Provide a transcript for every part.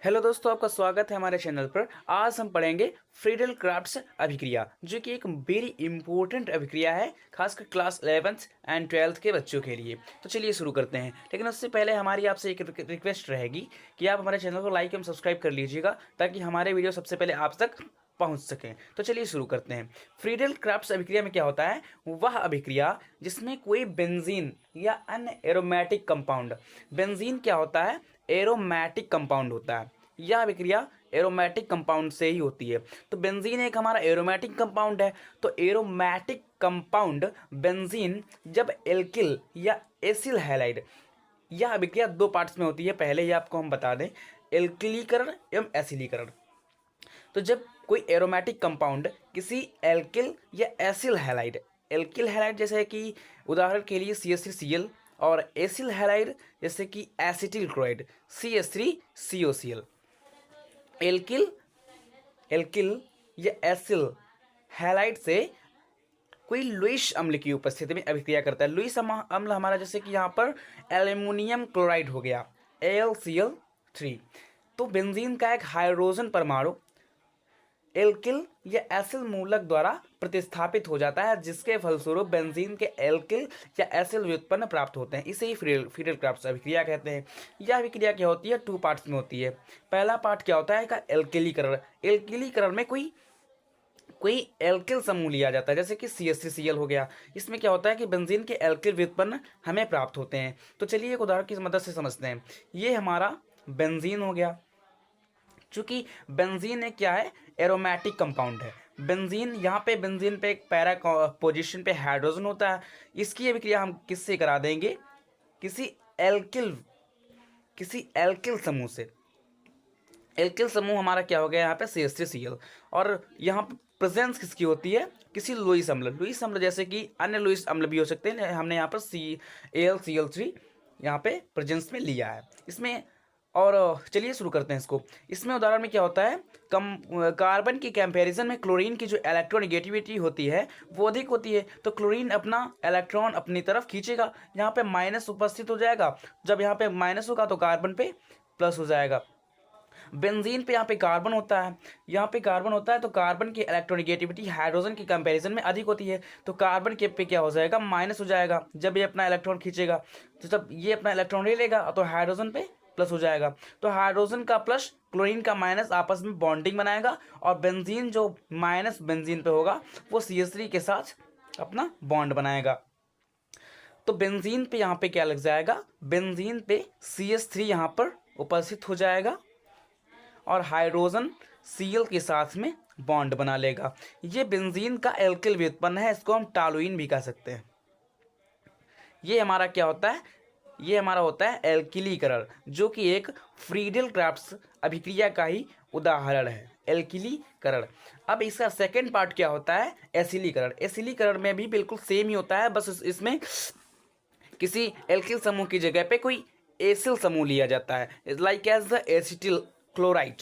Hello दोस्तों, आपका स्वागत है हमारे चैनल पर। आज हम पढ़ेंगे फ्रीडल क्राफ्ट्स अभिक्रिया, जो कि एक वेरी इंपॉर्टेंट अभिक्रिया है, खासकर क्लास 11th एंड 12th के बच्चों के लिए। तो चलिए शुरू करते हैं। लेकिन उससे पहले हमारी आपसे एक रिक्वेस्ट रहेगी कि आप हमारे चैनल को लाइक एवं सब्सक्राइब कर लीजिएगा, ताकि हमारे वीडियो सबसे पहले आप तक पहुंच सकें। तो चलिए शुरू करते हैं। फ्रीडल क्राफ्ट्स अभिक्रिया में क्या होता है? वह अभिक्रिया जिसमें कोई बेंजीन या अन्य एरोमेटिक कंपाउंड, बेंजीन क्या होता है? एरोमेटिक कंपाउंड होता है। यह अभिक्रिया एरोमेटिक कंपाउंड से ही होती है। तो बेंजीन एक हमारा एरोमेटिक कंपाउंड है। तो एरोमेटिक कंपाउंड बेंजीन जब एल्किल या एसिल हैलाइड, यह अभिक्रिया दो पार्ट्स में होती है। पहले ही आपको हम बता दें, एल्किलीकरण एवं एसिलीकरण। तो जब कोई एरोमेटिक कंपाउंड किसी एल्किल या एसिल हैलाइड, एल्किल हैलाइड जैसे कि उदाहरण के लिए CH3Cl, और एसिल हैलाइड जैसे कि acetyl chloride CH3COCl, alkyl alkyl या एसिल हैलाइड से कोई लुईस अम्ल की उपस्थिति में अभिक्रिया करता है। लुईस अम्ल हमारा जैसे कि यहाँ पर एल्युमिनियम क्लोराइड हो गया, AlCl3। तो बेंजीन का एक हाइड्रोजन परमाणु एल्किल या एसिल मूलक द्वारा प्रतिस्थापित हो जाता है, जिसके फलस्वरूप बेंजीन के एल्किल या एसिल व्युत्पन्न प्राप्त होते हैं। इसे ही फ्रीडल क्राफ्ट्स अभिक्रिया कहते हैं। यह अभिक्रिया क्या होती है? टू पार्ट्स में होती है। पहला पार्ट क्या होता है? का एल्किलीकरण। एल्किलीकरण में कोई एल्किल समूह लिया जाता है, जैसे कि CH3Cl हो गया। इसमें क्या होता है कि बेंजीन के एल्किल व्युत्पन्न हमें प्राप्त होते हैं। तो चलिए एक उदाहरण की मदद से समझते हैं। ये हमारा बेंजीन हो गया। चूंकि बेंजीन एक क्या है? एरोमेटिक कंपाउंड है। बेंजीन यहाँ पे बेंजीन पे एक पैरा पोजीशन पे हाइड्रोजन होता है। इसकी अभिक्रिया हम किससे करा देंगे? किसी एल्किल समूह से। एल्किल समूह हमारा क्या हो गया यहाँ पे? CH3Cl। और यहाँ पे प्रेजेंस किसकी होती है? किसी लुईस अम्ल। लुईस अम्ल जैसे कि अन्य लुईस अम्ल भी हो सकते हैं। हमने यहाँ पर AlCl3 यहाँ पे प्रेजेंस में लिया है इसमें। और चलिए शुरू करते हैं इसको। इसमें उदाहरण में क्या होता है? कार्बन की कंपैरिजन में क्लोरीन की जो इलेक्ट्रोनेगेटिविटी होती है वो अधिक होती है। तो क्लोरीन अपना इलेक्ट्रॉन अपनी तरफ खींचेगा, यहाँ पे माइनस उपस्थित हो जाएगा। जब यहाँ पे माइनस होगा तो कार्बन पे प्लस हो जाएगा। बेंजीन पे यहाँ पे कार्बन होता है, तो कार्बन की इलेक्ट्रोनेगेटिविटी हाइड्रोजन की कंपैरिजन में अधिक होती है। तो कार्बन के पे क्या हो जाएगा? माइनस हो जाएगा। जब ये अपना इलेक्ट्रॉन खींचेगा, तो जब ये अपना इलेक्ट्रॉन ले लेगा तो हाइड्रोजन पे प्लस हो जाएगा। तो हाइड्रोजन का प्लस क्लोरीन का माइनस आपस में बॉन्डिंग बनाएगा, और बेंजीन जो माइनस बेंजीन पे होगा वो CH3 के साथ अपना बॉन्ड बनाएगा। तो बेंजीन पे यहाँ पे क्या लग जाएगा? बेंजीन पे CH3 यहाँ पर उपस्थित हो जाएगा, और हाइड्रोजन Cl के साथ में बॉन्ड बना लेगा। ये बेंजीन का एल्किल व्युत्पन्न है। इसको हम टॉलुइन भी कह सकते हैं। ये हमारा क्या होता है? ये हमारा होता है एल्किलीकरण, जो कि एक फ्रीडल क्राफ्ट्स अभिक्रिया का ही उदाहरण है, एल्किलीकरण। अब इसका सेकेंड पार्ट क्या होता है? एसिलीकरण। एसिलीकरण में भी बिल्कुल सेम ही होता है, बस इसमें किसी एल्किल समूह की जगह पे कोई एसिल समूह लिया जाता है, like as the acetyl chloride.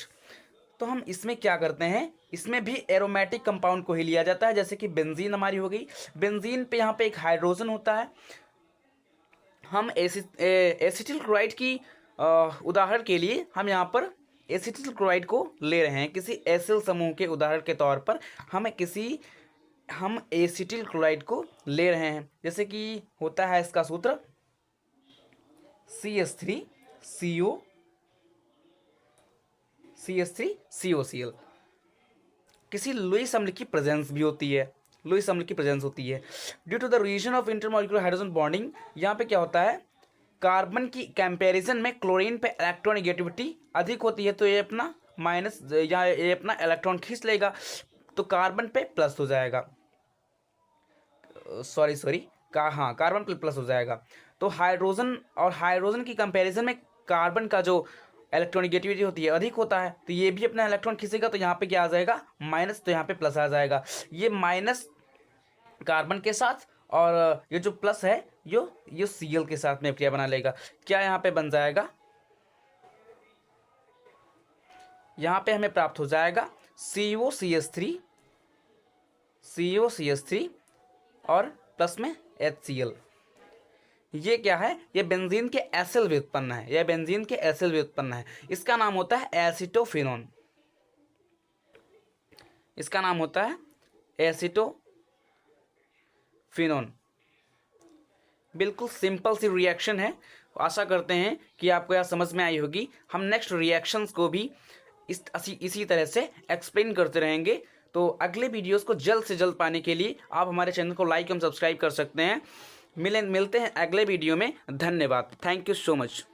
तो हम इसमें क्या करते हैं? इसमें भी एरोमेटिक कंपाउंड को ही लिया जाता है, जैसे कि बेंजीन हमारी हो गई। बेंजीन पे यहाँ पे एक हाइड्रोजन होता है। हम एसिटिल क्लोराइड की उदाहरण के लिए हम यहाँ पर एसिटिल क्लोराइड को ले रहे हैं किसी एसिल समूह के उदाहरण के तौर पर। हम एसिटिल क्लोराइड को ले रहे हैं, जैसे कि होता है इसका सूत्र CH3COCl। किसी लुईस अम्ल की प्रेजेंस भी होती है, due to the reason of intermolecular hydrogen bonding. यहाँ पे क्या होता है? कार्बन की कंपैरिजन में क्लोरीन पे इलेक्ट्रोनेगेटिविटी अधिक होती है, तो ये अपना माइनस या ये अपना इलेक्ट्रॉन खींच लेगा, तो कार्बन पे प्लस हो जाएगा। कार्बन पे प्लस हो जाएगा। तो हाइड्रोजन की कंपैरिजन में कार्बन का जो इलेक्ट्रोनेगेटिविटी होती है अधिक होता है, तो ये भी अपना इलेक्ट्रॉन खींचेगा, तो यहाँ पे क्या आ जाएगा? माइनस। तो यहाँ पे प्लस आ जाएगा। ये माइनस कार्बन के साथ, और ये जो प्लस है ये Cl के साथ में अभिक्रिया बना लेगा। क्या यहाँ पे बन जाएगा? यहाँ पे हमें प्राप्त हो जाएगा COCH3 और प्लस में HCl। ये क्या है, ये बेंजीन के एसिल व्युत्पन्न है, यह बेंजीन के एसिल व्युत्पन्न है। इसका नाम होता है एसिटोफिनोन, इसका नाम होता है एसिटोफिनोन। बिल्कुल सिंपल सी रिएक्शन है। आशा करते हैं कि आपको यह समझ में आई होगी। हम नेक्स्ट रिएक्शंस को भी इसी तरह से एक्सप्लेन करते रहेंगे। तो अगले वीडियोस को जल्द से जल्द पाने के लिए आप हमारे चैनल को लाइक एवं सब्सक्राइब कर सकते हैं। मिलते हैं अगले वीडियो में। धन्यवाद। Thank you so much.